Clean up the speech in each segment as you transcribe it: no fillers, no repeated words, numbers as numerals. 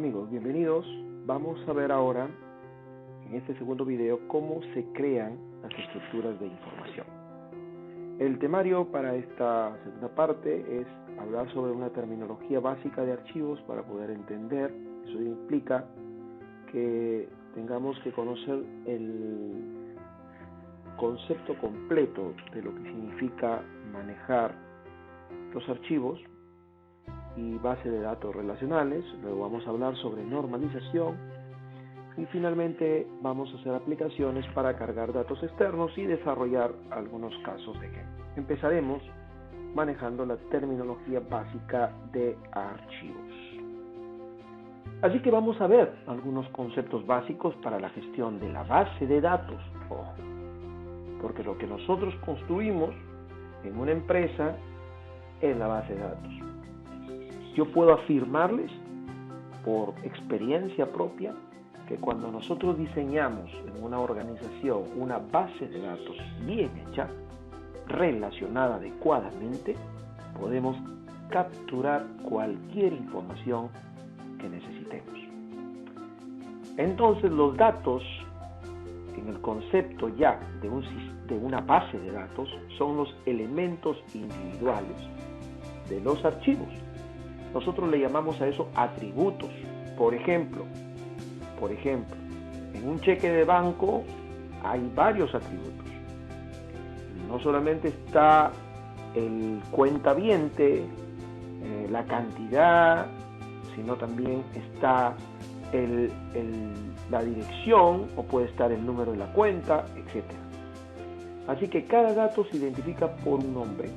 amigos, bienvenidos. Vamos a ver ahora, en este segundo video, cómo se crean las estructuras de información. El temario para esta segunda parte es hablar sobre una terminología básica de archivos para poder entender. Eso implica que tengamos que conocer el concepto completo de lo que significa manejar los archivos y base de datos relacionales. Luego vamos a hablar sobre normalización y finalmente vamos a hacer aplicaciones para cargar datos externos y desarrollar algunos casos de ejemplo. Empezaremos manejando la terminología básica de archivos. Así que vamos a ver algunos conceptos básicos para la gestión de la base de datos. Ojo, porque lo que nosotros construimos en una empresa es la base de datos. Yo puedo afirmarles por experiencia propia que cuando nosotros diseñamos en una organización una base de datos bien hecha, relacionada adecuadamente, podemos capturar cualquier información que necesitemos. Entonces los datos, en el concepto ya de una base de datos, son los elementos individuales de los archivos. Nosotros le llamamos a eso atributos. Por ejemplo, en un cheque de banco hay varios atributos. No solamente está el cuentaviente, la cantidad, sino también está la dirección, o puede estar el número de la cuenta, etc. Así que cada dato se identifica por un nombre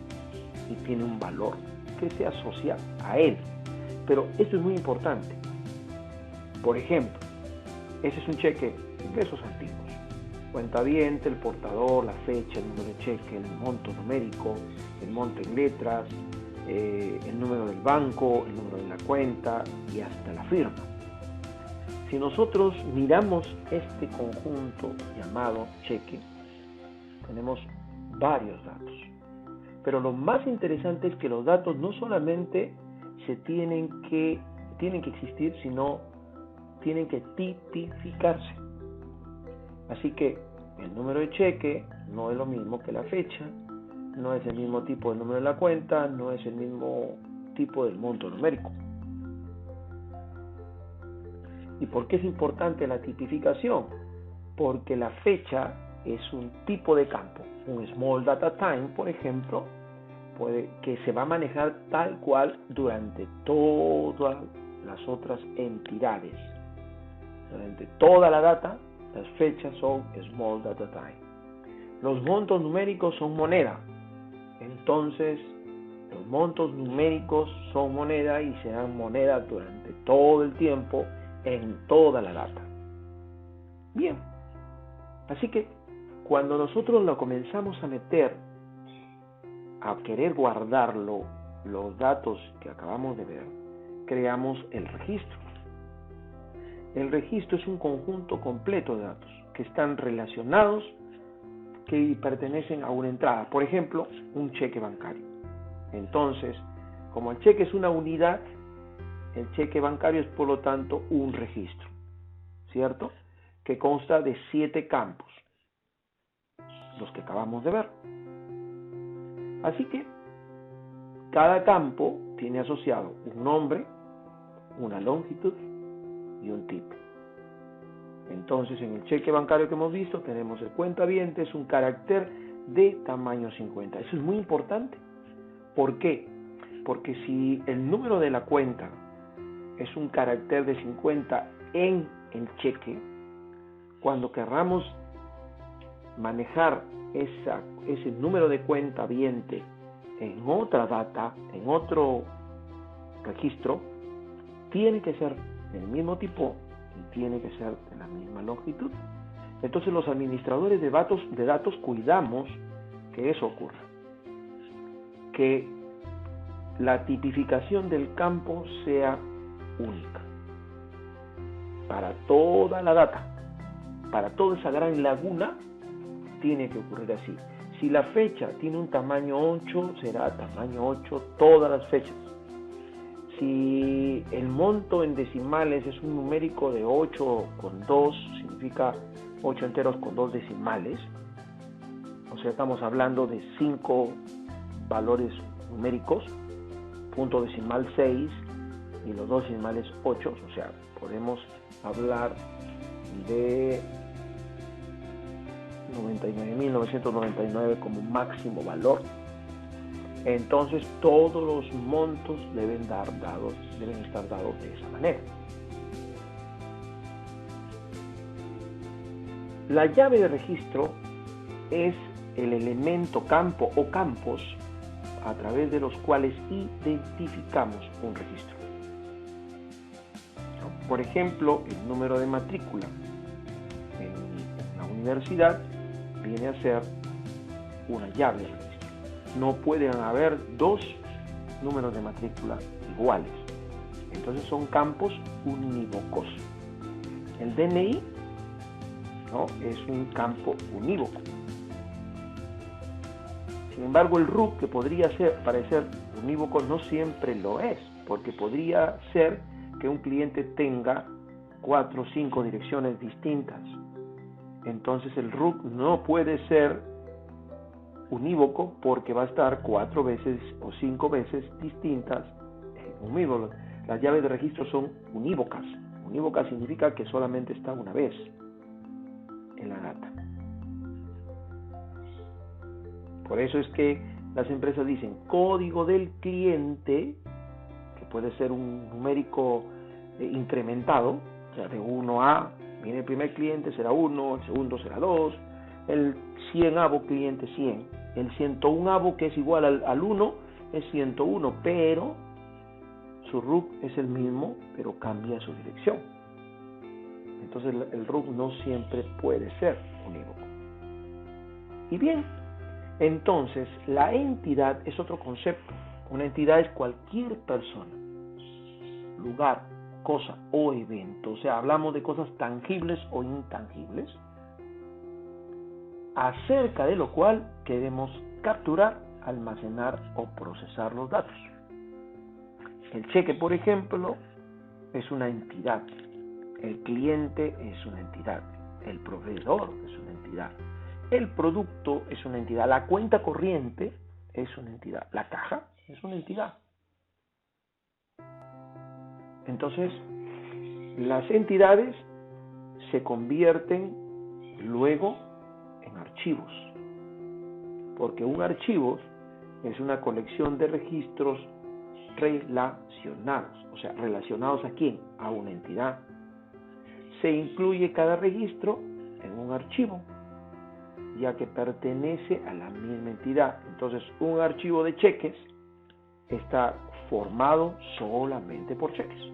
y tiene un valor que se asocia a él. Pero esto es muy importante. Por ejemplo, ese es un cheque de pesos antiguos. Cuentaviente, el portador, la fecha, el número de cheque, el monto numérico, el monto en letras, el número del banco, el número de la cuenta y hasta la firma. Si nosotros miramos este conjunto llamado cheque, tenemos varios datos. Pero lo más interesante es que los datos no solamente tienen que existir, sino tienen que tipificarse. Así que el número de cheque no es lo mismo que la fecha, no es el mismo tipo del número de la cuenta, no es el mismo tipo del monto numérico. ¿Y por qué es importante la tipificación? Porque la fecha es un tipo de campo. Un small data time, por ejemplo, que se va a manejar tal cual durante todas las otras entidades. Durante toda la data, las fechas son small data time. Los montos numéricos son moneda. Entonces, los montos numéricos son moneda y serán moneda durante todo el tiempo en toda la data. Bien. Así que cuando nosotros lo comenzamos a meter, a querer guardar los datos que acabamos de ver, creamos el registro. El registro es un conjunto completo de datos que están relacionados, que pertenecen a una entrada. Por ejemplo, un cheque bancario. Entonces, como el cheque es una unidad, el cheque bancario es por lo tanto un registro, ¿cierto? Que consta de 7 campos, los que acabamos de ver. Así que cada campo tiene asociado un nombre, una longitud y un tipo. Entonces, en el cheque bancario que hemos visto, tenemos el cuentaviente, es un carácter de tamaño 50. Eso es muy importante. ¿Por qué? Porque si el número de la cuenta es un carácter de 50 en el cheque, cuando querramos manejar ese número de cuentaviente en otra data, en otro registro, tiene que ser del mismo tipo y tiene que ser de la misma longitud. Entonces los administradores de datos cuidamos que eso ocurra, que la tipificación del campo sea única para toda la data, para toda esa gran laguna. Tiene que ocurrir así. Si la fecha tiene un tamaño 8, será tamaño 8 todas las fechas. Si el monto en decimales es un numérico de 8 con 2, significa 8 enteros con 2 decimales, o sea, estamos hablando de 5 valores numéricos, punto decimal 6 y los dos decimales 8, o sea, podemos hablar de 99.999 como máximo valor. Entonces todos los montos deben estar dados de esa manera. La llave de registro es el elemento, campo o campos a través de los cuales identificamos un registro. Por ejemplo, el número de matrícula en la universidad viene a ser una llave de registro. No pueden haber dos números de matrícula iguales. Entonces son campos unívocos. El DNI, ¿no?, es un campo unívoco. Sin embargo, el RUC, que podría parecer unívoco, no siempre lo es, porque podría ser que un cliente tenga 4 o 5 direcciones distintas. Entonces el RUC no puede ser unívoco porque va a estar 4 veces o 5 veces distintas en unívoco. Las llaves de registro son unívocas. Unívoca significa que solamente está una vez en la data. Por eso es que las empresas dicen código del cliente, que puede ser un numérico incrementado, o sea, de 1 a, viene el primer cliente será 1, el segundo será 2, el 100avo cliente 100, el 101avo, que es igual al 1, es 101, pero su RUC es el mismo, pero cambia su dirección. Entonces el RUC no siempre puede ser unívoco. Y bien, entonces la entidad es otro concepto. Una entidad es cualquier persona, lugar, cosa o evento. O sea, hablamos de cosas tangibles o intangibles, acerca de lo cual queremos capturar, almacenar o procesar los datos. El cheque, por ejemplo, es una entidad. El cliente es una entidad. El proveedor es una entidad. El producto es una entidad. La cuenta corriente es una entidad. La caja es una entidad. Entonces, las entidades se convierten luego en archivos. Porque un archivo es una colección de registros relacionados. O sea, ¿relacionados a quién? A una entidad. Se incluye cada registro en un archivo, ya que pertenece a la misma entidad. Entonces, un archivo de cheques está formado solamente por cheques.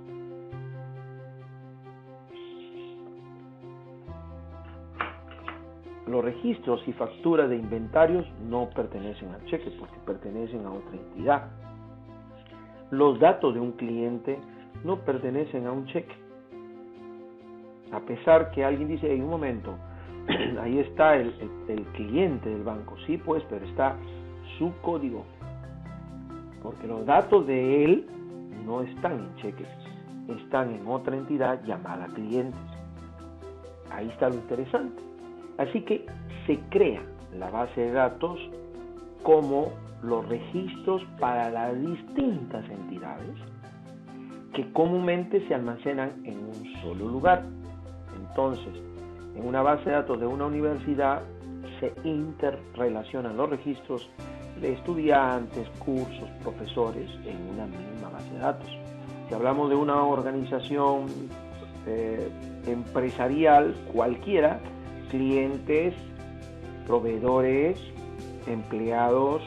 Los registros y facturas de inventarios no pertenecen al cheque porque pertenecen a otra entidad. Los datos de un cliente no pertenecen a un cheque. A pesar que alguien dice, en un momento, ahí está el cliente del banco. Sí, pues, pero está su código. Porque los datos de él no están en cheques, están en otra entidad llamada clientes. Ahí está lo interesante. Así que se crea la base de datos como los registros para las distintas entidades que comúnmente se almacenan en un solo lugar. Entonces, en una base de datos de una universidad se interrelacionan los registros de estudiantes, cursos, profesores en una misma base de datos. Si hablamos de una organización empresarial cualquiera, clientes, proveedores, empleados,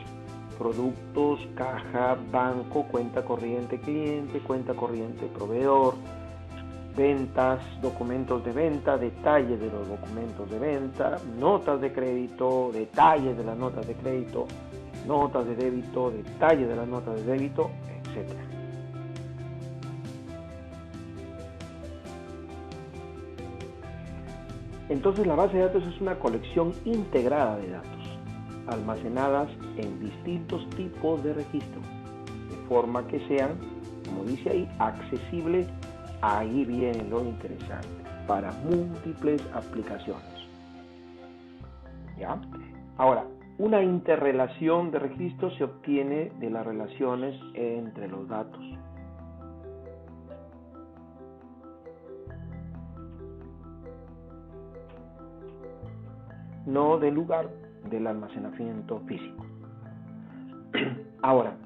productos, caja, banco, cuenta corriente cliente, cuenta corriente proveedor, ventas, documentos de venta, detalles de los documentos de venta, notas de crédito, detalles de las notas de crédito, notas de débito, detalles de las notas de débito, etc. Entonces la base de datos es una colección integrada de datos, almacenadas en distintos tipos de registros, de forma que sean como dice ahí, accesible. Ahí viene lo interesante, para múltiples aplicaciones. ¿Ya? Ahora, una interrelación de registros se obtiene de las relaciones entre los datos. No del lugar del almacenamiento físico. Ahora,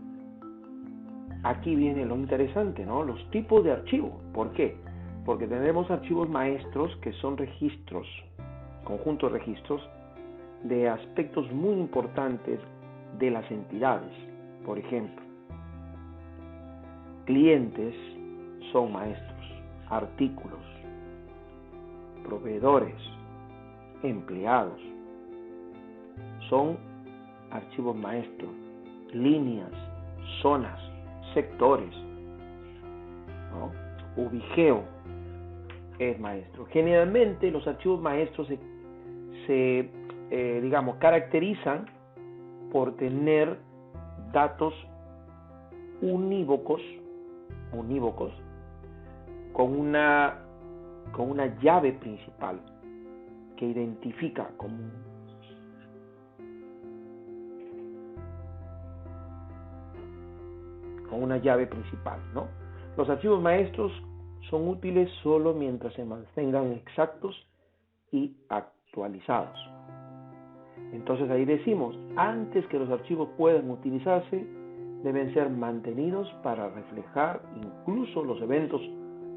aquí viene lo interesante, ¿no? Los tipos de archivos. ¿Por qué? Porque tenemos archivos maestros que son registros, conjuntos de registros de aspectos muy importantes de las entidades. Por ejemplo, clientes son maestros, artículos, proveedores, empleados, son archivos maestros, líneas, zonas, sectores, ¿no? Ubigeo es maestro. Generalmente los archivos maestros se caracterizan por tener datos unívocos con una llave principal que identifica como una llave principal, ¿no? Los archivos maestros son útiles solo mientras se mantengan exactos y actualizados. Entonces ahí decimos, antes que los archivos puedan utilizarse, deben ser mantenidos para reflejar incluso los eventos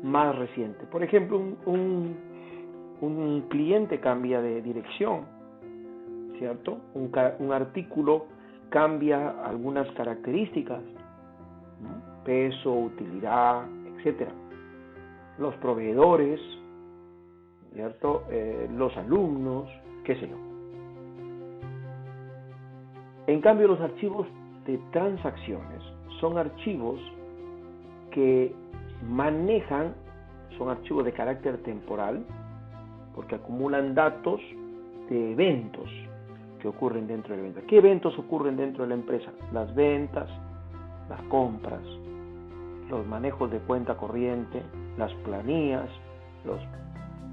más recientes. Por ejemplo, un cliente cambia de dirección, ¿cierto? Un artículo cambia algunas características, ¿no? Peso, utilidad, etcétera. Los proveedores, ¿cierto? Los alumnos, qué sé yo. En cambio, los archivos de transacciones son archivos que son archivos de carácter temporal, porque acumulan datos de eventos que ocurren dentro de la empresa. ¿Qué eventos ocurren dentro de la empresa? Las ventas, las compras, los manejos de cuenta corriente, las planillas,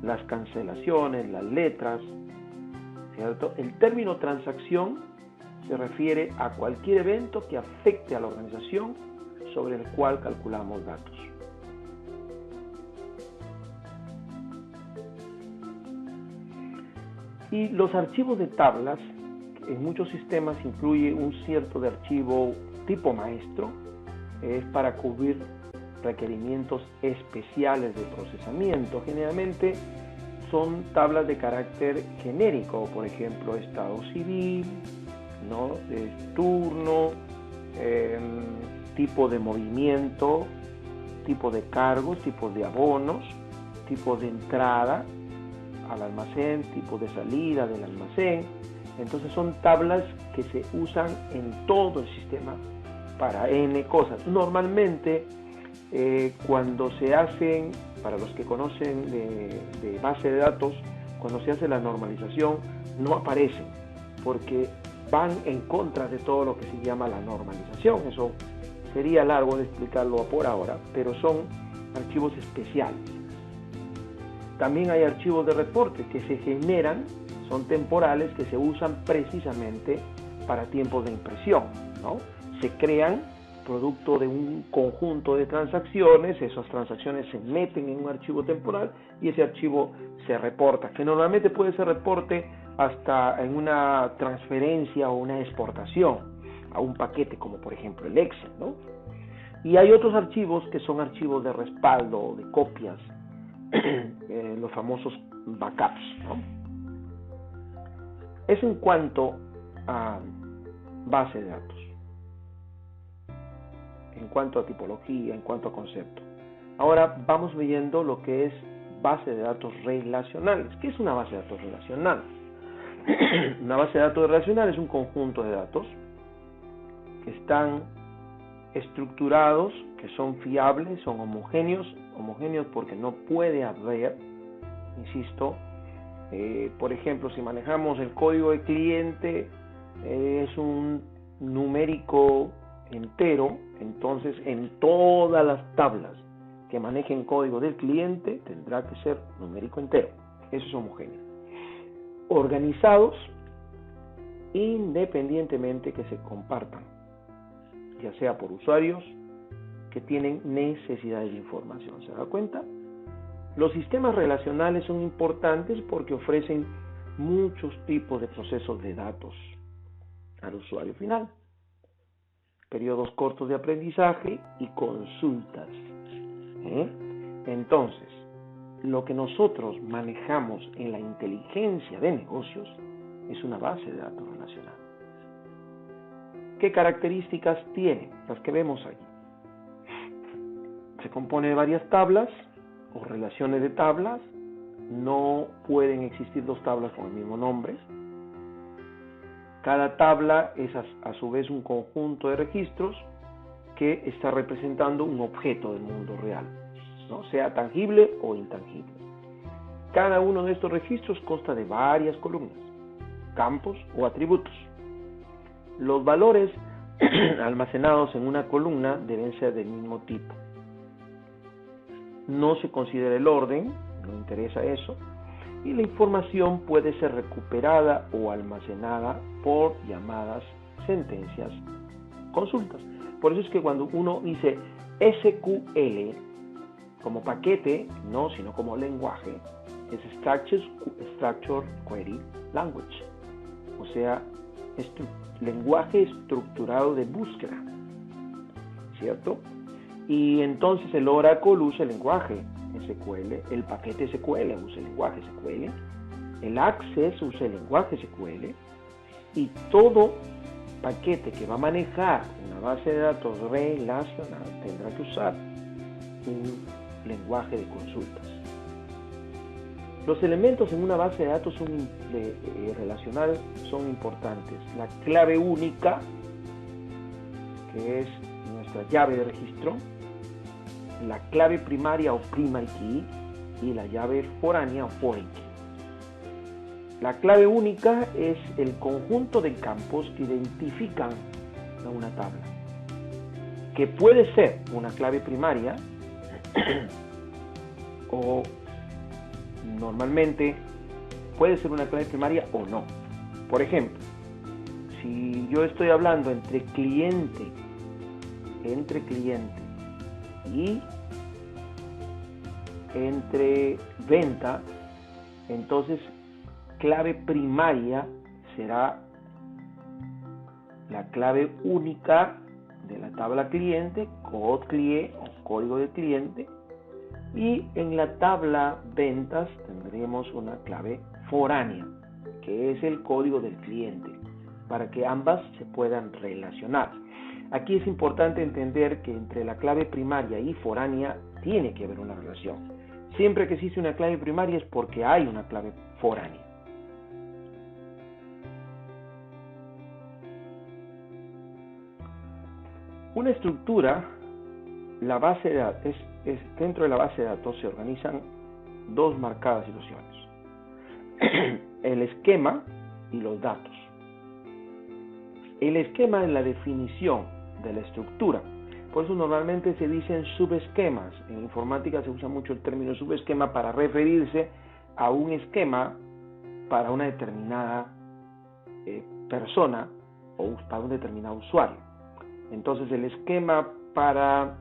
las cancelaciones, las letras, ¿cierto? El término transacción se refiere a cualquier evento que afecte a la organización sobre el cual calculamos datos. Y los archivos de tablas, en muchos sistemas incluye un cierto de archivo tipo maestro, es para cubrir requerimientos especiales de procesamiento. Generalmente son tablas de carácter genérico, por ejemplo, estado civil, ¿no? Turno, tipo de movimiento, tipo de cargos, tipo de abonos, tipo de entrada al almacén, tipo de salida del almacén. Entonces son tablas que se usan en todo el sistema para N cosas. Normalmente cuando se hacen, para los que conocen de base de datos, cuando se hace la normalización no aparecen porque van en contra de todo lo que se llama la normalización. Eso sería largo de explicarlo por ahora, pero son archivos especiales. También hay archivos de reporte que se generan, son temporales, que se usan precisamente para tiempos de impresión, ¿no? Se crean producto de un conjunto de transacciones, esas transacciones se meten en un archivo temporal y ese archivo se reporta, que normalmente puede ser reporte hasta en una transferencia o una exportación a un paquete, como por ejemplo el Excel, ¿no? Y hay otros archivos que son archivos de respaldo, de copias, los famosos backups, ¿no? Es en cuanto a base de datos, en cuanto a tipología, en cuanto a concepto. Ahora vamos viendo lo que es base de datos relacionales. ¿Qué es una base de datos relacional? Una base de datos relacional es un conjunto de datos que están estructurados, que son fiables, son homogéneos porque no puede haber, insisto, por ejemplo, si manejamos el código de cliente, es un numérico entero, entonces en todas las tablas que manejen código del cliente tendrá que ser numérico entero. Eso es homogéneo. Organizados independientemente que se compartan, ya sea por usuarios que tienen necesidades de información. ¿Se da cuenta? Los sistemas relacionales son importantes porque ofrecen muchos tipos de procesos de datos al usuario final, periodos cortos de aprendizaje y consultas. Entonces, lo que nosotros manejamos en la inteligencia de negocios es una base de datos relacional. ¿Qué características tiene? Las que vemos allí. Se compone de varias tablas o relaciones de tablas. No pueden existir dos tablas con el mismo nombre. Cada tabla es a su vez un conjunto de registros que está representando un objeto del mundo real, ¿no? Sea tangible o intangible. Cada uno de estos registros consta de varias columnas, campos o atributos. Los valores almacenados en una columna deben ser del mismo tipo. No se considera el orden, no interesa eso, y la información puede ser recuperada o almacenada por llamadas, sentencias, consultas. Por eso es que cuando uno dice SQL como paquete, no, sino como lenguaje, es Structured Query Language, o sea, lenguaje estructurado de búsqueda, ¿cierto? Y entonces el Oracle usa el lenguaje SQL, el paquete SQL usa el lenguaje SQL, el Access usa el lenguaje SQL, y todo paquete que va a manejar una base de datos relacional tendrá que usar un lenguaje de consultas. Los elementos en una base de datos relacional son importantes. La clave única, que es nuestra llave de registro, la clave primaria o primary key y la llave foránea o foreign key. La clave única es el conjunto de campos que identifican a una tabla, que puede ser una clave primaria o normalmente puede ser una clave primaria o no. Por ejemplo, si yo estoy hablando entre cliente y entre venta, entonces clave primaria será la clave única de la tabla cliente, code CLIE o código de cliente, y en la tabla ventas tendremos una clave foránea, que es el código del cliente, para que ambas se puedan relacionar. Aquí es importante entender que entre la clave primaria y foránea tiene que haber una relación. Siempre que existe una clave primaria es porque hay una clave foránea. Una estructura, la base de datos, dentro de la base de datos se organizan dos marcadas situaciones: el esquema y los datos. El esquema es la definición de la estructura, por eso normalmente se dicen subesquemas. En informática se usa mucho el término subesquema para referirse a un esquema para una determinada persona o para un determinado usuario. Entonces el esquema para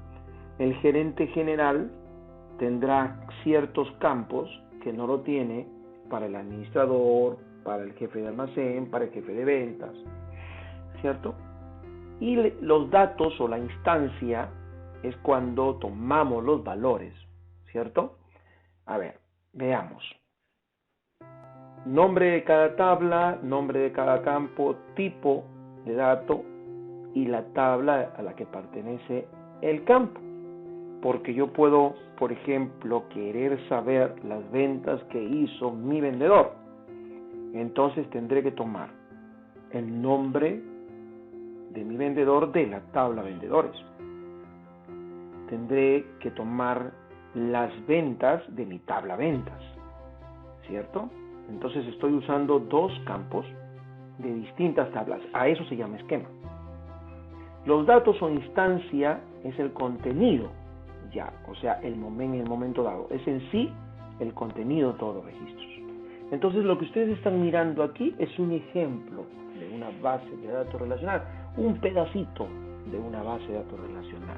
el gerente general tendrá ciertos campos que no lo tiene para el administrador, para el jefe de almacén, para el jefe de ventas, ¿cierto? Y los datos o la instancia es cuando tomamos los valores, ¿cierto? A ver, veamos. Nombre de cada tabla, nombre de cada campo, tipo de dato y la tabla a la que pertenece el campo. Porque yo puedo, por ejemplo, querer saber las ventas que hizo mi vendedor. Entonces tendré que tomar el nombre de mi vendedor de la tabla vendedores. Tendré que tomar las ventas de mi tabla ventas, ¿cierto? Entonces estoy usando dos campos de distintas tablas. A eso se llama esquema. Los datos o instancia es el contenido, ya, o sea, en el momento dado. Es en sí el contenido de todos los registros. Entonces, lo que ustedes están mirando aquí es un ejemplo de una base de datos relacional, un pedacito de una base de datos relacional,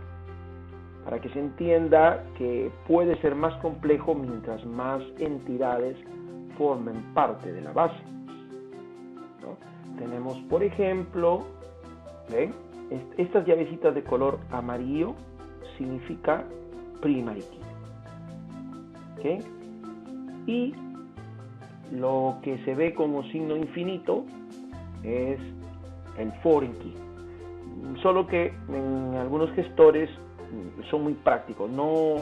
para que se entienda que puede ser más complejo mientras más entidades formen parte de la base, ¿no? Tenemos, por ejemplo, ¿ven? Estas llavecitas de color amarillo significa primary key, ¿ok? Y lo que se ve como signo infinito es el foreign key. Solo que en algunos gestores son muy prácticos. No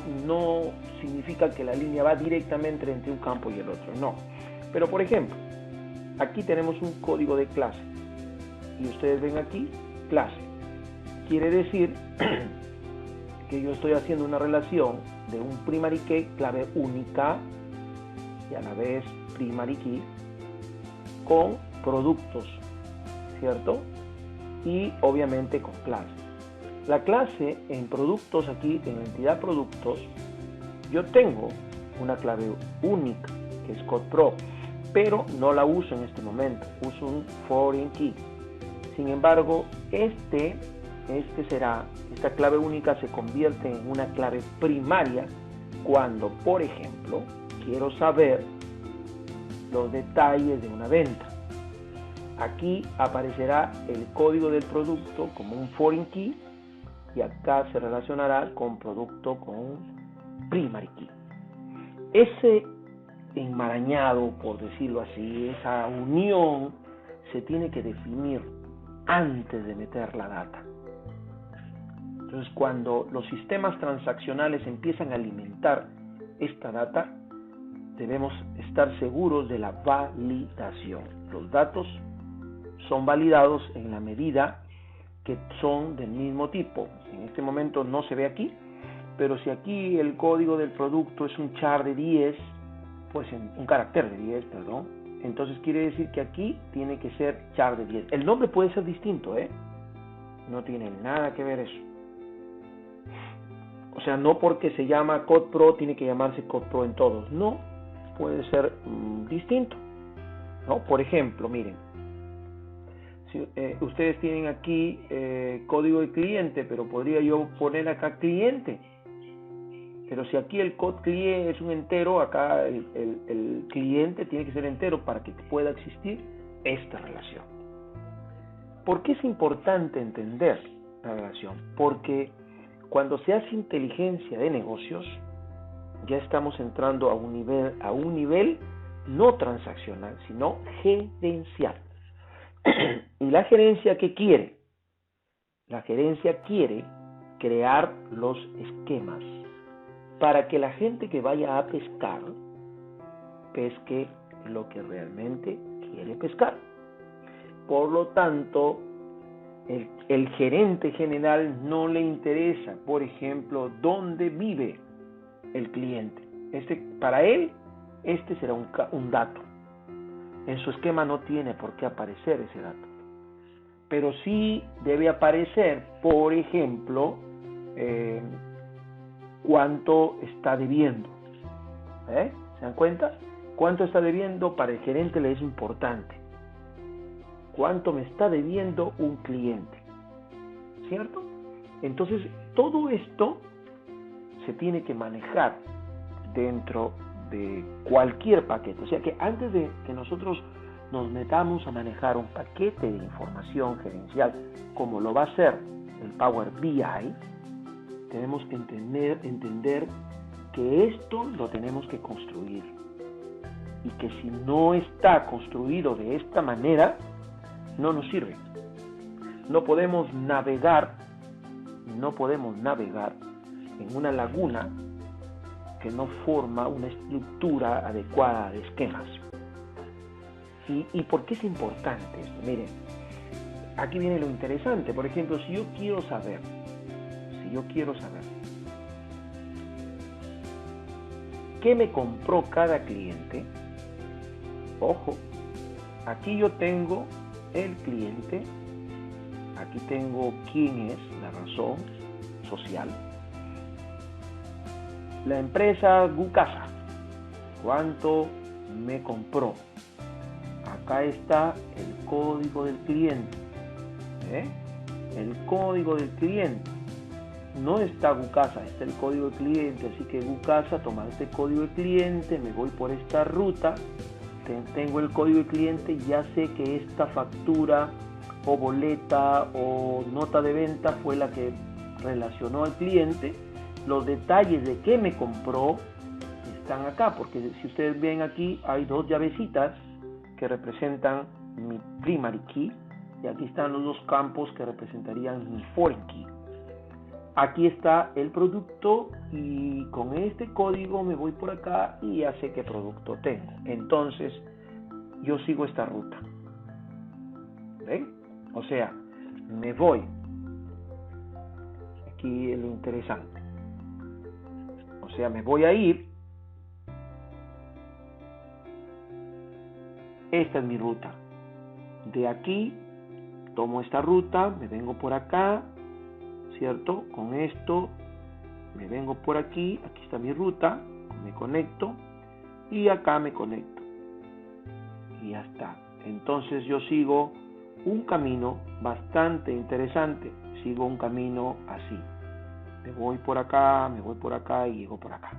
significa que la línea va directamente entre un campo y el otro. No. Pero por ejemplo, aquí tenemos un código de clase. Y ustedes ven aquí, clase. Quiere decir que yo estoy haciendo una relación de un primary key, clave única, y a la vez primary key, con productos, ¿cierto? Y obviamente con clase. La clase en productos, aquí en la entidad productos, yo tengo una clave única, que es CodePro, pero no la uso en este momento, uso un foreign key. Sin embargo, esta clave única se convierte en una clave primaria cuando, por ejemplo, quiero saber los detalles de una venta. Aquí aparecerá el código del producto como un foreign key y acá se relacionará con producto con primary key. Ese enmarañado, por decirlo así, esa unión se tiene que definir antes de meter la data. Entonces, cuando los sistemas transaccionales empiezan a alimentar esta data, debemos estar seguros de la validación. Los datos son validados en la medida que son del mismo tipo. En este momento no se ve aquí, pero si aquí el código del producto es un char de 10, pues un carácter de 10, perdón, entonces quiere decir que aquí tiene que ser char de 10. El nombre puede ser distinto, no tiene nada que ver eso. O sea, no porque se llama CodePro tiene que llamarse CodePro en todos. No, puede ser distinto, ¿no? Por ejemplo, miren, si ustedes tienen aquí código de cliente, pero podría yo poner acá cliente. Pero si aquí el code cliente es un entero, acá el cliente tiene que ser entero para que pueda existir esta relación. ¿Por qué es importante entender la relación? Porque cuando se hace inteligencia de negocios, ya estamos entrando a un nivel no transaccional, sino gerencial. ¿Y la gerencia qué quiere? La gerencia quiere crear los esquemas para que la gente que vaya a pescar, pesque lo que realmente quiere pescar. Por lo tanto, el gerente general no le interesa, por ejemplo, dónde vive el cliente. Para él, este será un dato. En su esquema no tiene por qué aparecer ese dato. Pero sí debe aparecer, por ejemplo, cuánto está debiendo. ¿Se dan cuenta? Cuánto está debiendo para el gerente le es importante. Cuánto me está debiendo un cliente. ¿Cierto? Entonces, todo esto se tiene que manejar dentro de cualquier paquete. O sea que antes de que nosotros nos metamos a manejar un paquete de información gerencial, como lo va a hacer el Power BI, tenemos que entender que esto lo tenemos que construir. Y que si no está construido de esta manera, no nos sirve. No podemos navegar en una laguna que no forma una estructura adecuada de esquemas. ¿Y por qué es importante esto? Miren, aquí viene lo interesante. Por ejemplo, si yo quiero saber qué me compró cada cliente, ojo, aquí yo tengo el cliente, Aquí tengo quién es, la razón social. La empresa Gucasa, ¿cuánto me compró? Acá está el código del cliente. El código del cliente. No está Gucasa, está el código del cliente. Así que Gucasa, toma este código del cliente, me voy por esta ruta. Tengo el código del cliente, ya sé que esta factura o boleta o nota de venta fue la que relacionó al cliente. Los detalles de qué me compró están acá, porque si ustedes ven aquí hay dos llavecitas que representan mi primary key y aquí están los dos campos que representarían mi foreign key. Aquí está el producto y con este código me voy por acá y ya sé qué producto tengo. Entonces yo sigo esta ruta. ¿Ven? O sea, me voy. Aquí es lo interesante. O sea, me voy a ir. Esta es mi ruta. De aquí tomo esta ruta, me vengo por acá, ¿cierto? Con esto me vengo por aquí, aquí está mi ruta, me conecto y acá me conecto. Y ya está. Entonces yo sigo un camino bastante interesante. Sigo un camino así. Me voy por acá y llego por acá.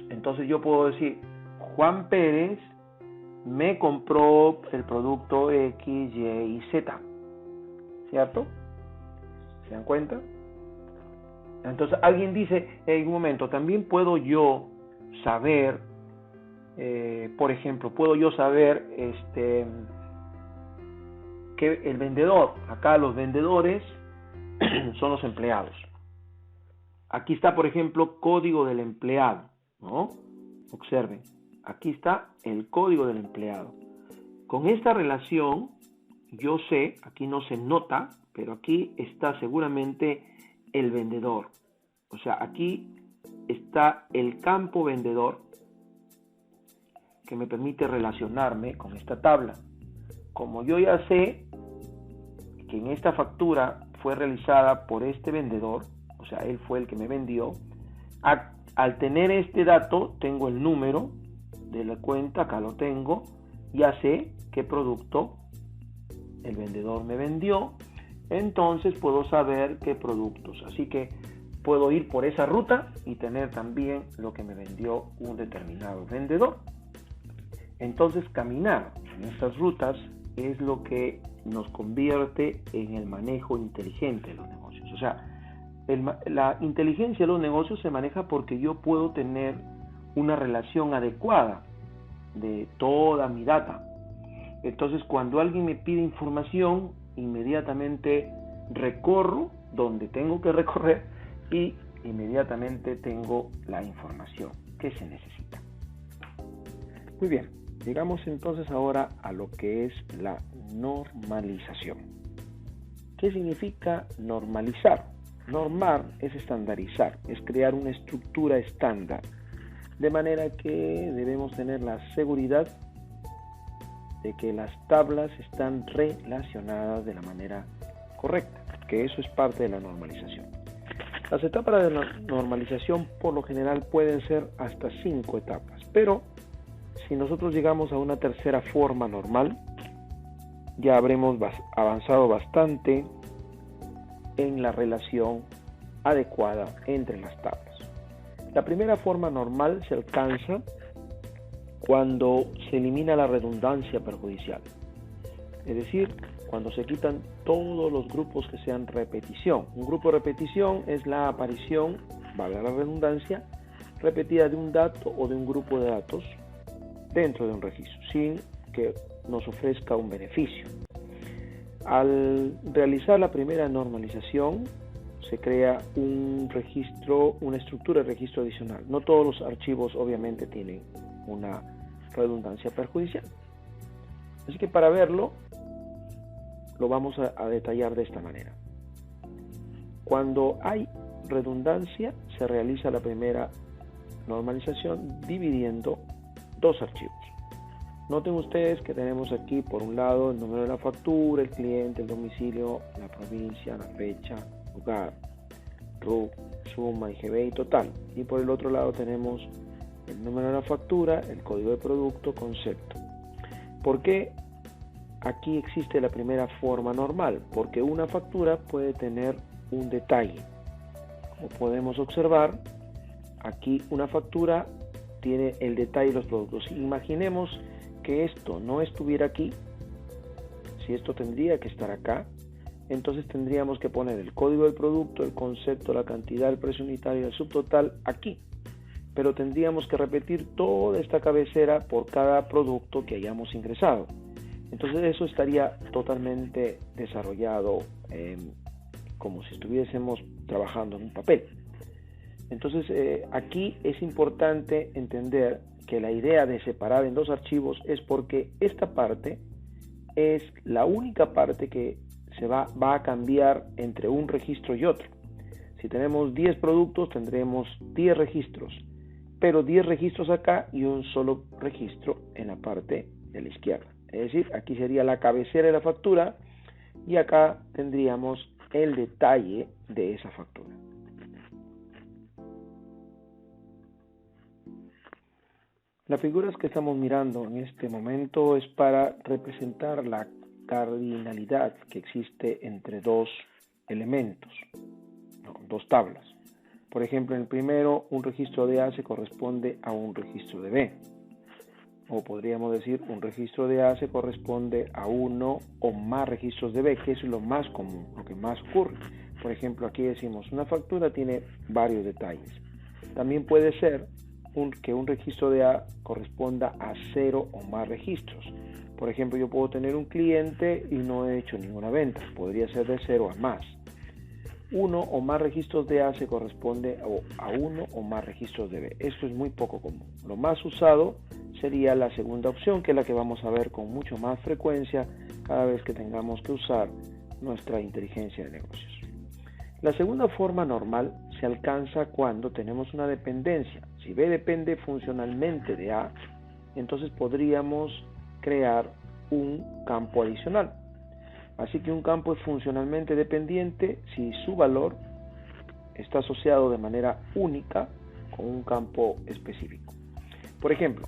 Entonces yo puedo decir, Juan Pérez me compró el producto X, Y y Z. ¿Cierto? ¿Se dan cuenta? Entonces alguien dice, en un momento, también puedo yo saber, por ejemplo, puedo yo saber que el vendedor, acá los vendedores son los empleados. Aquí está, por ejemplo, código del empleado, ¿no? Observen, aquí está el código del empleado. Con esta relación, yo sé, aquí no se nota, pero aquí está seguramente el vendedor. O sea, aquí está el campo vendedor que me permite relacionarme con esta tabla. Como yo ya sé que en esta factura fue realizada por este vendedor, o sea, él fue el que me vendió, al tener este dato, tengo el número de la cuenta, acá lo tengo, ya sé qué producto el vendedor me vendió, entonces puedo saber qué productos. Así que puedo ir por esa ruta y tener también lo que me vendió un determinado vendedor. Entonces caminar en estas rutas es lo que nos convierte en el manejo inteligente de los negocios. O sea, la inteligencia de los negocios se maneja porque yo puedo tener una relación adecuada de toda mi data. Entonces, cuando alguien me pide información, inmediatamente recorro donde tengo que recorrer y inmediatamente tengo la información que se necesita. Muy bien, llegamos entonces ahora a lo que es la normalización. ¿Qué significa normalizar? Normar es estandarizar, es crear una estructura estándar, de manera que debemos tener la seguridad de que las tablas están relacionadas de la manera correcta, que eso es parte de la normalización. Las etapas de la normalización por lo general pueden ser hasta 5 etapas, pero si nosotros llegamos a una tercera forma normal, ya habremos avanzado bastante en la relación adecuada entre las tablas. La primera forma normal se alcanza cuando se elimina la redundancia perjudicial, es decir, cuando se quitan todos los grupos que sean repetición. Un grupo de repetición es la aparición, valga la redundancia, repetida de un dato o de un grupo de datos dentro de un registro, sin que nos ofrezca un beneficio. Al realizar la primera normalización, se crea un registro, una estructura de registro adicional. No todos los archivos obviamente tienen una redundancia perjudicial. Así que para verlo, lo vamos a detallar de esta manera. Cuando hay redundancia, se realiza la primera normalización dividiendo dos archivos. Noten ustedes que tenemos aquí por un lado el número de la factura, el cliente, el domicilio, la provincia, la fecha, lugar, RUC, suma, IGB y total. Y por el otro lado tenemos el número de la factura, el código de producto, concepto. ¿Por qué aquí existe la primera forma normal? Porque una factura puede tener un detalle. Como podemos observar, aquí una factura tiene el detalle de los productos. Imaginemos que esto no estuviera aquí. Si esto tendría que estar acá, entonces tendríamos que poner el código del producto, el concepto, la cantidad, el precio unitario y el subtotal aquí. Pero tendríamos que repetir toda esta cabecera por cada producto que hayamos ingresado. Entonces eso estaría totalmente desarrollado como si estuviésemos trabajando en un papel. Entonces aquí es importante entender que la idea de separar en dos archivos es porque esta parte es la única parte que se va a cambiar entre un registro y otro. Si tenemos 10 productos tendremos 10 registros, pero 10 registros acá y un solo registro en la parte de la izquierda. Es decir, aquí sería la cabecera de la factura y acá tendríamos el detalle de esa factura. Las figuras que estamos mirando en este momento es para representar la cardinalidad que existe entre dos elementos, dos tablas. Por ejemplo, en el primero, un registro de A se corresponde a un registro de B. O podríamos decir, un registro de A se corresponde a uno o más registros de B, que es lo más común, lo que más ocurre. Por ejemplo, aquí decimos, una factura tiene varios detalles. También puede ser que un registro de A corresponda a 0 o más registros. Por ejemplo, yo puedo tener un cliente y no he hecho ninguna venta. Podría ser de 0 a más. Uno o más registros de A se corresponde a uno o más registros de B. Esto es muy poco común. Lo más usado sería la segunda opción, que es la que vamos a ver con mucho más frecuencia cada vez que tengamos que usar nuestra inteligencia de negocios. La segunda forma normal se alcanza cuando tenemos una dependencia. Si B depende funcionalmente de A, entonces podríamos crear un campo adicional. Así que un campo es funcionalmente dependiente si su valor está asociado de manera única con un campo específico. Por ejemplo,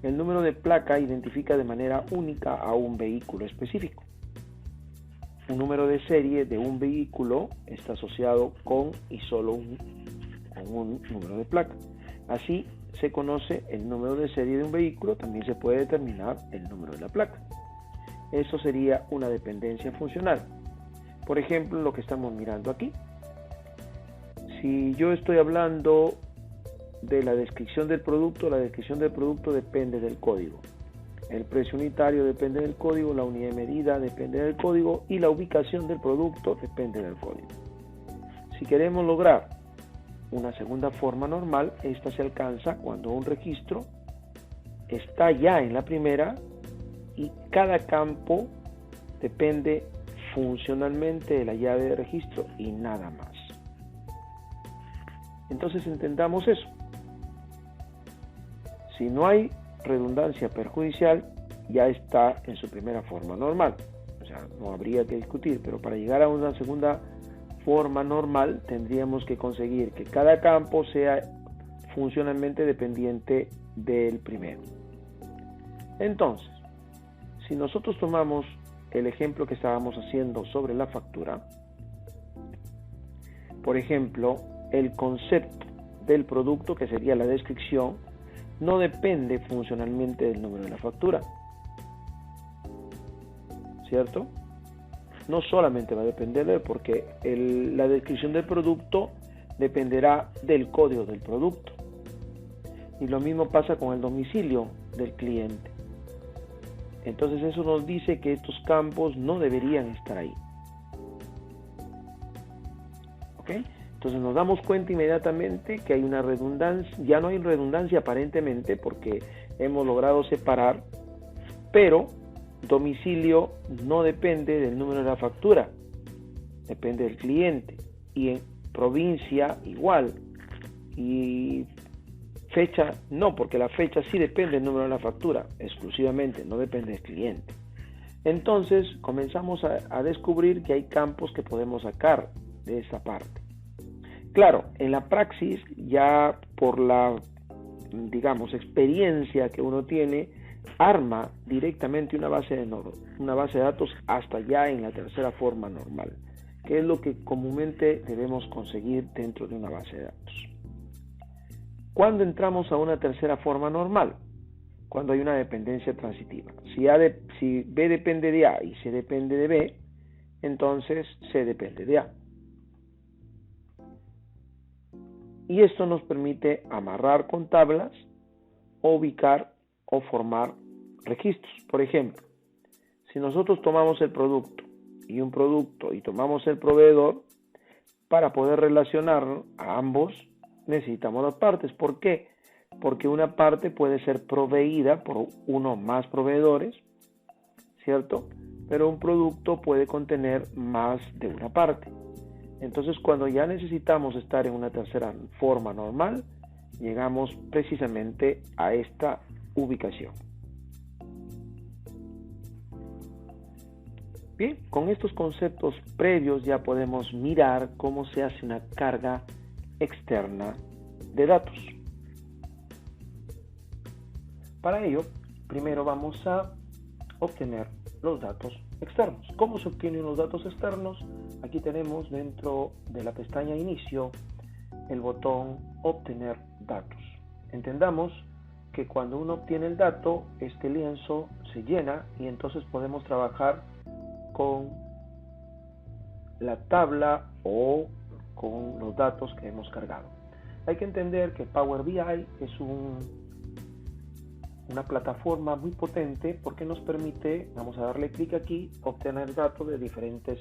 el número de placa identifica de manera única a un vehículo específico. Un número de serie de un vehículo está asociado con y solo con un número de placa. Así se conoce el número de serie de un vehículo, también se puede determinar el número de la placa. Eso sería una dependencia funcional. Por ejemplo, lo que estamos mirando aquí. Si yo estoy hablando de la descripción del producto, la descripción del producto depende del código. El precio unitario depende del código, la unidad de medida depende del código y la ubicación del producto depende del código. Si queremos lograr una segunda forma normal, esta se alcanza cuando un registro está ya en la primera y cada campo depende funcionalmente de la llave de registro y nada más. Entonces entendamos eso. Si no hay redundancia perjudicial, ya está en su primera forma normal. O sea, no habría que discutir, pero para llegar a una segunda forma normal tendríamos que conseguir que cada campo sea funcionalmente dependiente del primero. Entonces, si nosotros tomamos el ejemplo que estábamos haciendo sobre la factura, por ejemplo, el concepto del producto, que sería la descripción, no depende funcionalmente del número de la factura, ¿cierto? No solamente va a depender de él, porque la descripción del producto dependerá del código del producto. Y lo mismo pasa con el domicilio del cliente. Entonces eso nos dice que estos campos no deberían estar ahí. ¿Ok? Entonces nos damos cuenta inmediatamente que hay una redundancia, ya no hay redundancia aparentemente porque hemos logrado separar, pero domicilio no depende del número de la factura, depende del cliente, y en provincia igual, y Fecha no, porque la fecha sí depende del número de la factura, exclusivamente, no depende del cliente. Entonces comenzamos a descubrir que hay campos que podemos sacar de esa parte. Claro, en la praxis, ya por la, digamos, experiencia que uno tiene, arma directamente una base de datos hasta ya en la tercera forma normal, que es lo que comúnmente debemos conseguir dentro de una base de datos. ¿Cuándo entramos a una tercera forma normal? Cuando hay una dependencia transitiva. Si B depende de A y C depende de B, entonces C depende de A. Y esto nos permite amarrar con tablas, o ubicar o formar registros. Por ejemplo, si nosotros tomamos el producto y tomamos el proveedor, para poder relacionar a ambos necesitamos las partes. ¿Por qué? Porque una parte puede ser proveída por uno o más proveedores, ¿cierto? Pero un producto puede contener más de una parte. Entonces, cuando ya necesitamos estar en una tercera forma normal, llegamos precisamente a esta ubicación. Bien, con estos conceptos previos ya podemos mirar cómo se hace una carga externa de datos. Para ello, primero vamos a obtener los datos externos. ¿Cómo se obtienen los datos externos? Aquí tenemos dentro de la pestaña Inicio el botón Obtener datos. Entendamos que cuando uno obtiene el dato, este lienzo se llena y entonces podemos trabajar con la tabla o con los datos que hemos cargado. Hay que entender que Power BI es una plataforma muy potente porque nos permite, vamos a darle clic aquí, obtener datos de diferentes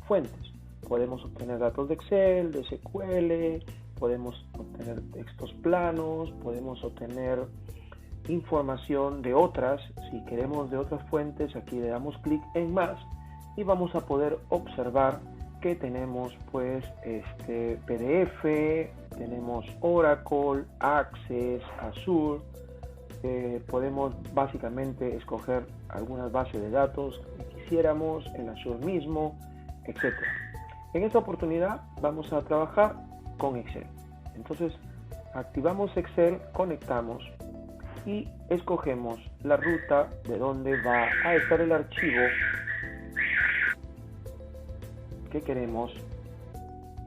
fuentes. Podemos obtener datos de Excel, de SQL, podemos obtener textos planos, podemos obtener información de otras. Si queremos de otras fuentes, aquí le damos clic en más y vamos a poder observar que tenemos pues PDF, tenemos Oracle, Access, Azure. Podemos básicamente escoger algunas bases de datos que quisiéramos en Azure mismo, etc. En esta oportunidad vamos a trabajar con Excel. Entonces activamos Excel, conectamos y escogemos la ruta de donde va a estar el archivo que queremos,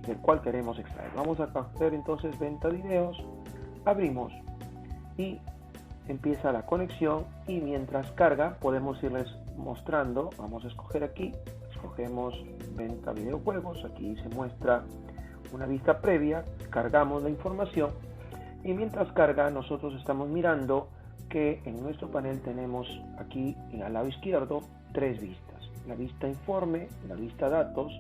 del cual queremos extraer. Vamos a hacer entonces venta de videos, abrimos y empieza la conexión y mientras carga podemos irles mostrando. Vamos a escoger aquí, escogemos venta videojuegos, aquí se muestra una vista previa, cargamos la información y mientras carga nosotros estamos mirando que en nuestro panel tenemos aquí al lado izquierdo tres vistas: la vista informe, la vista datos,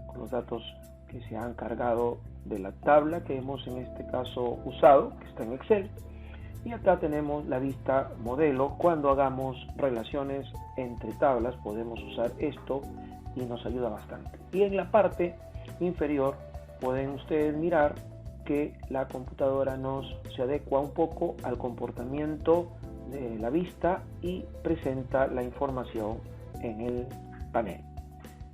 con los datos que se han cargado de la tabla que hemos en este caso usado, que está en Excel, y acá tenemos la vista modelo. Cuando hagamos relaciones entre tablas podemos usar esto y nos ayuda bastante. Y en la parte inferior pueden ustedes mirar que la computadora se adecua un poco al comportamiento de la vista y presenta la información en el panel.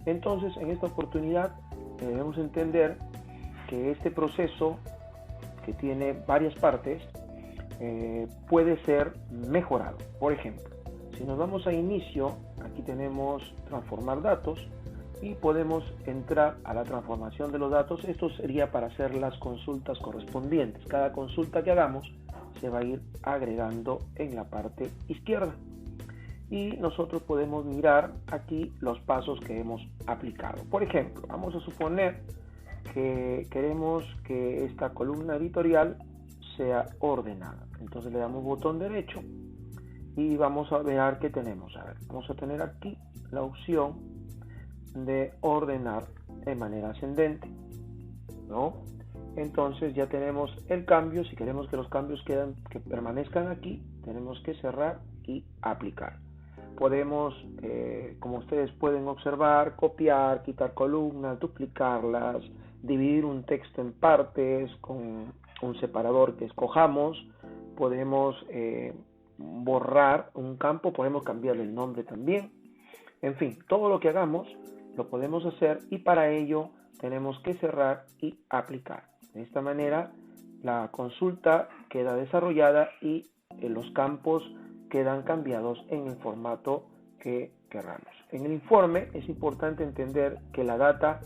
Entonces, en esta oportunidad debemos entender que este proceso, que tiene varias partes, puede ser mejorado. Por ejemplo, si nos vamos a inicio, aquí tenemos transformar datos y podemos entrar a la transformación de los datos. Esto sería para hacer las consultas correspondientes. Cada consulta que hagamos se va a ir agregando en la parte izquierda y nosotros podemos mirar aquí los pasos que hemos aplicado. Por ejemplo, vamos a suponer que queremos que esta columna editorial sea ordenada. Entonces le damos botón derecho y vamos a ver qué tenemos. Vamos a tener aquí la opción de ordenar de manera ascendente, ¿no? Entonces ya tenemos el cambio. Si queremos que los cambios que permanezcan aquí, tenemos que cerrar y aplicar. Podemos, como ustedes pueden observar, copiar, quitar columnas, duplicarlas, dividir un texto en partes con un separador que escojamos, podemos borrar un campo, podemos cambiarle el nombre también. En fin, todo lo que hagamos lo podemos hacer y para ello tenemos que cerrar y aplicar. De esta manera la consulta queda desarrollada y los campos quedan cambiados en el formato que queramos. En el informe es importante entender que la data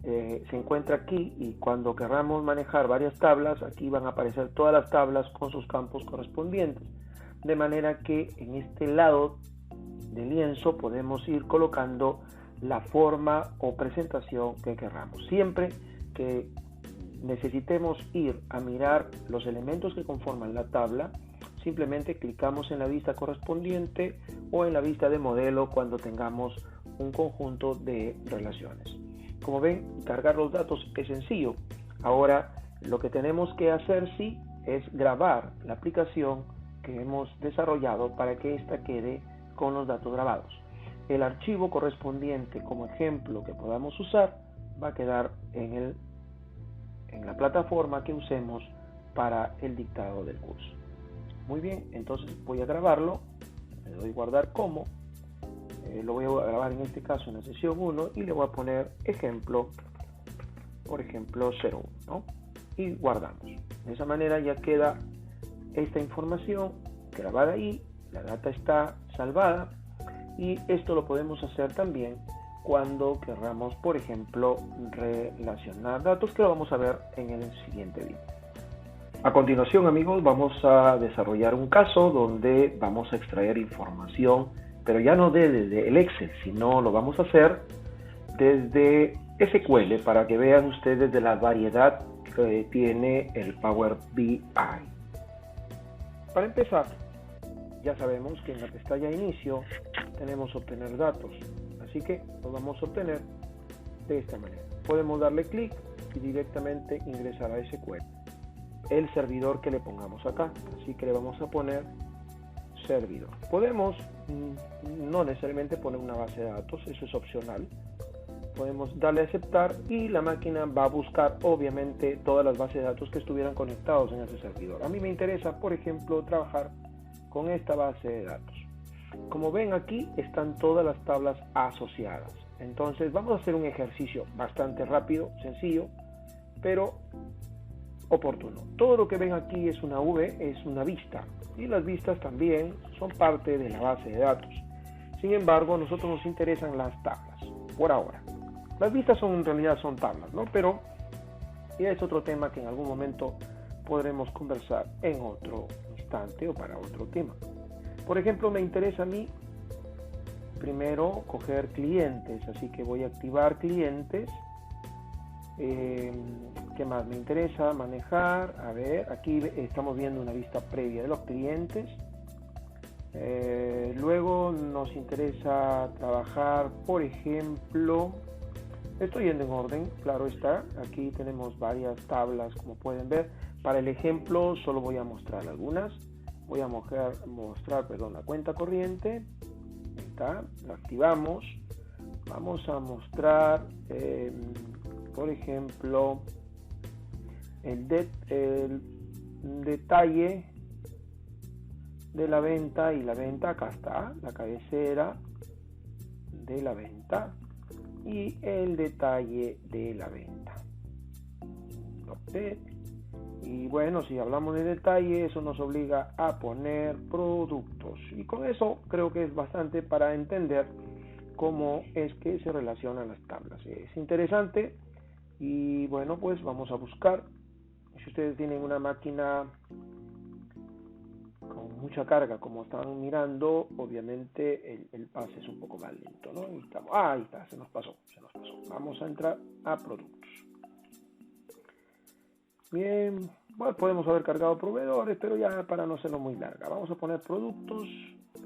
se encuentra aquí y cuando queramos manejar varias tablas, aquí van a aparecer todas las tablas con sus campos correspondientes. De manera que en este lado del lienzo podemos ir colocando la forma o presentación que queramos. Siempre que necesitemos ir a mirar los elementos que conforman la tabla, simplemente clicamos en la vista correspondiente o en la vista de modelo cuando tengamos un conjunto de relaciones. Como ven, cargar los datos es sencillo. Ahora lo que tenemos que hacer sí es grabar la aplicación que hemos desarrollado para que ésta quede con los datos grabados. El archivo correspondiente como ejemplo que podamos usar va a quedar en la plataforma que usemos para el dictado del curso. Muy bien, entonces voy a grabarlo, le doy guardar como, lo voy a grabar en este caso en la sesión 1 y le voy a poner ejemplo, por ejemplo 01, ¿no? Y guardamos. De esa manera ya queda esta información grabada ahí, la data está salvada y esto lo podemos hacer también cuando querramos, por ejemplo, relacionar datos, que lo vamos a ver en el siguiente video. A continuación, amigos, vamos a desarrollar un caso donde vamos a extraer información, pero ya no desde el Excel, sino lo vamos a hacer desde SQL para que vean ustedes de la variedad que tiene el Power BI. Para empezar, ya sabemos que en la pestaña inicio tenemos obtener datos, así que lo vamos a obtener de esta manera. Podemos darle clic y directamente ingresar a SQL. El servidor que le pongamos acá, así que le vamos a poner servidor. Podemos no necesariamente poner una base de datos, eso es opcional. Podemos darle a aceptar y la máquina va a buscar obviamente todas las bases de datos que estuvieran conectados en ese servidor. A mí me interesa, por ejemplo, trabajar con esta base de datos. Como ven, aquí están todas las tablas asociadas. Entonces vamos a hacer un ejercicio bastante rápido, sencillo, pero oportuno. Todo lo que ven aquí es una V, es una vista, y las vistas también son parte de la base de datos. Sin embargo, a nosotros nos interesan las tablas, por ahora. Las vistas en realidad son tablas, ¿no? Pero ya es otro tema que en algún momento podremos conversar en otro instante o para otro tema. Por ejemplo, me interesa a mí primero coger clientes, así que voy a activar clientes. ¿Qué más me interesa? Manejar. A ver, aquí estamos viendo una vista previa de los clientes. Luego nos interesa trabajar, por ejemplo, estoy yendo en orden, claro está. Aquí tenemos varias tablas, como pueden ver. Para el ejemplo solo voy a mostrar algunas. Voy a mostrar la cuenta corriente. Ahí está, la activamos. Vamos a mostrar por ejemplo el detalle de la venta, y la venta acá está, la cabecera de la venta y el detalle de la venta. Y bueno, si hablamos de detalle, eso nos obliga a poner productos, y con eso creo que es bastante para entender cómo es que se relacionan las tablas. Es interesante. Y bueno, pues vamos a buscar. Si ustedes tienen una máquina con mucha carga, como están mirando, obviamente el pase es un poco más lento, ¿no? Ahí está, se nos pasó. Vamos a entrar a productos. Bien, bueno, podemos haber cargado proveedores, pero ya para no hacerlo muy larga, vamos a poner productos.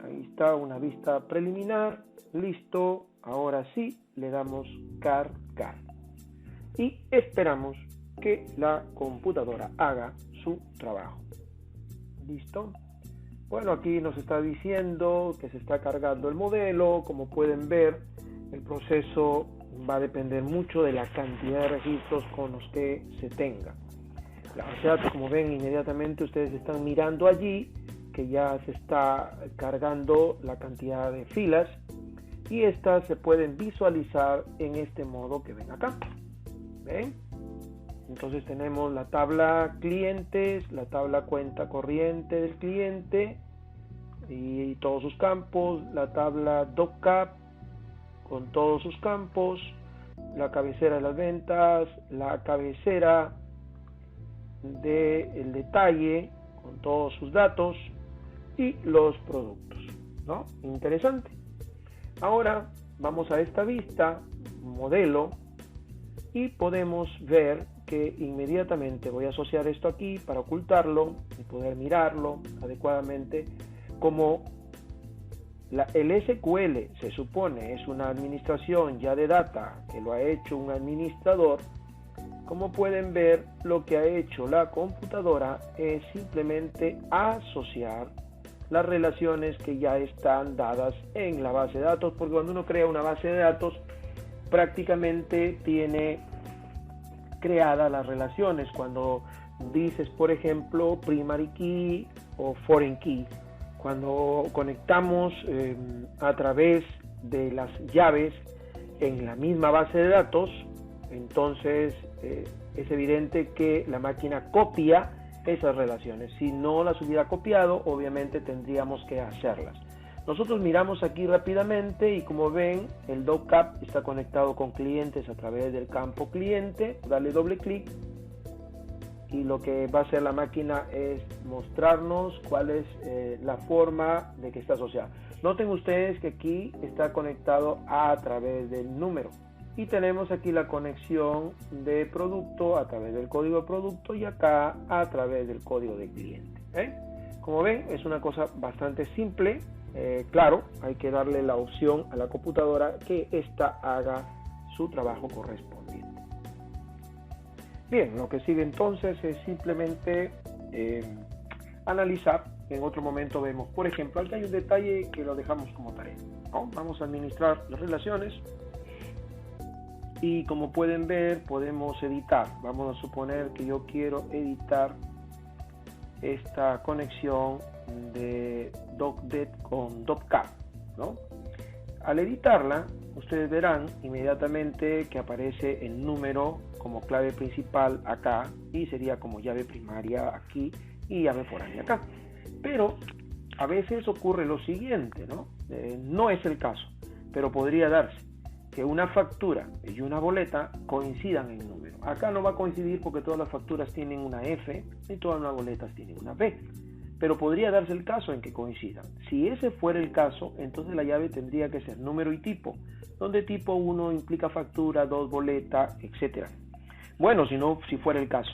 Ahí está una vista preliminar. Listo. Ahora sí, le damos cargar. Y esperamos que la computadora haga su trabajo. ¿Listo? Bueno, aquí nos está diciendo que se está cargando el modelo. Como pueden ver, el proceso va a depender mucho de la cantidad de registros con los que se tenga. La base de datos, como ven, inmediatamente ustedes están mirando allí que ya se está cargando la cantidad de filas y estas se pueden visualizar en este modo que ven acá. ¿Ven? Entonces tenemos la tabla clientes, la tabla cuenta corriente del cliente y todos sus campos, la tabla DocCap con todos sus campos, la cabecera de las ventas, la cabecera del detalle con todos sus datos y los productos, ¿no? Interesante. Ahora vamos a esta vista, modelo, y podemos ver que inmediatamente voy a asociar esto aquí para ocultarlo y poder mirarlo adecuadamente. Como el SQL se supone es una administración ya de data que lo ha hecho un administrador, como pueden ver, lo que ha hecho la computadora es simplemente asociar las relaciones que ya están dadas en la base de datos, porque cuando uno crea una base de datos prácticamente tiene creadas las relaciones. Cuando dices, por ejemplo, primary key o foreign key, cuando conectamos a través de las llaves en la misma base de datos, entonces es evidente que la máquina copia esas relaciones. Si no las hubiera copiado, obviamente tendríamos que hacerlas. Nosotros miramos aquí rápidamente y como ven, el DocCap está conectado con clientes a través del campo cliente. Dale doble clic y lo que va a hacer la máquina es mostrarnos cuál es la forma de que está asociada. Noten ustedes que aquí está conectado a través del número y tenemos aquí la conexión de producto a través del código de producto y acá a través del código de cliente. Como ven, es una cosa bastante simple. Claro, hay que darle la opción a la computadora que ésta haga su trabajo correspondiente. Bien, lo que sigue entonces es simplemente analizar. En otro momento vemos, por ejemplo, aquí hay un detalle que lo dejamos como tarea, ¿no? Vamos a administrar las relaciones y como pueden ver podemos editar. Vamos a suponer que yo quiero editar esta conexión de DocDet con DocCap, ¿no? Al editarla, ustedes verán inmediatamente que aparece el número como clave principal acá y sería como llave primaria aquí y llave foránea acá. Pero a veces ocurre lo siguiente, ¿no? No es el caso, pero podría darse que una factura y una boleta coincidan en número. Acá no va a coincidir porque todas las facturas tienen una F y todas las boletas tienen una B, pero podría darse el caso en que coincidan. Si ese fuera el caso, entonces la llave tendría que ser número y tipo, donde tipo 1 implica factura, 2 boleta, etc. Bueno, si fuera el caso.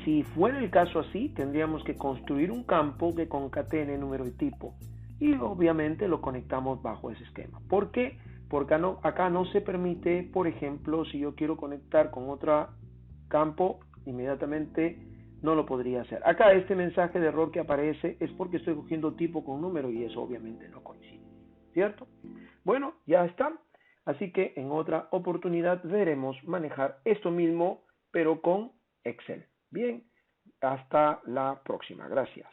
Si fuera el caso así, tendríamos que construir un campo que concatene número y tipo y obviamente lo conectamos bajo ese esquema. ¿Por qué? Porque acá no se permite, por ejemplo, si yo quiero conectar con otro campo, inmediatamente no lo podría hacer. Acá este mensaje de error que aparece es porque estoy cogiendo tipo con número y eso obviamente no coincide, ¿cierto? Bueno, ya está. Así que en otra oportunidad veremos manejar esto mismo, pero con Excel. Bien, hasta la próxima. Gracias.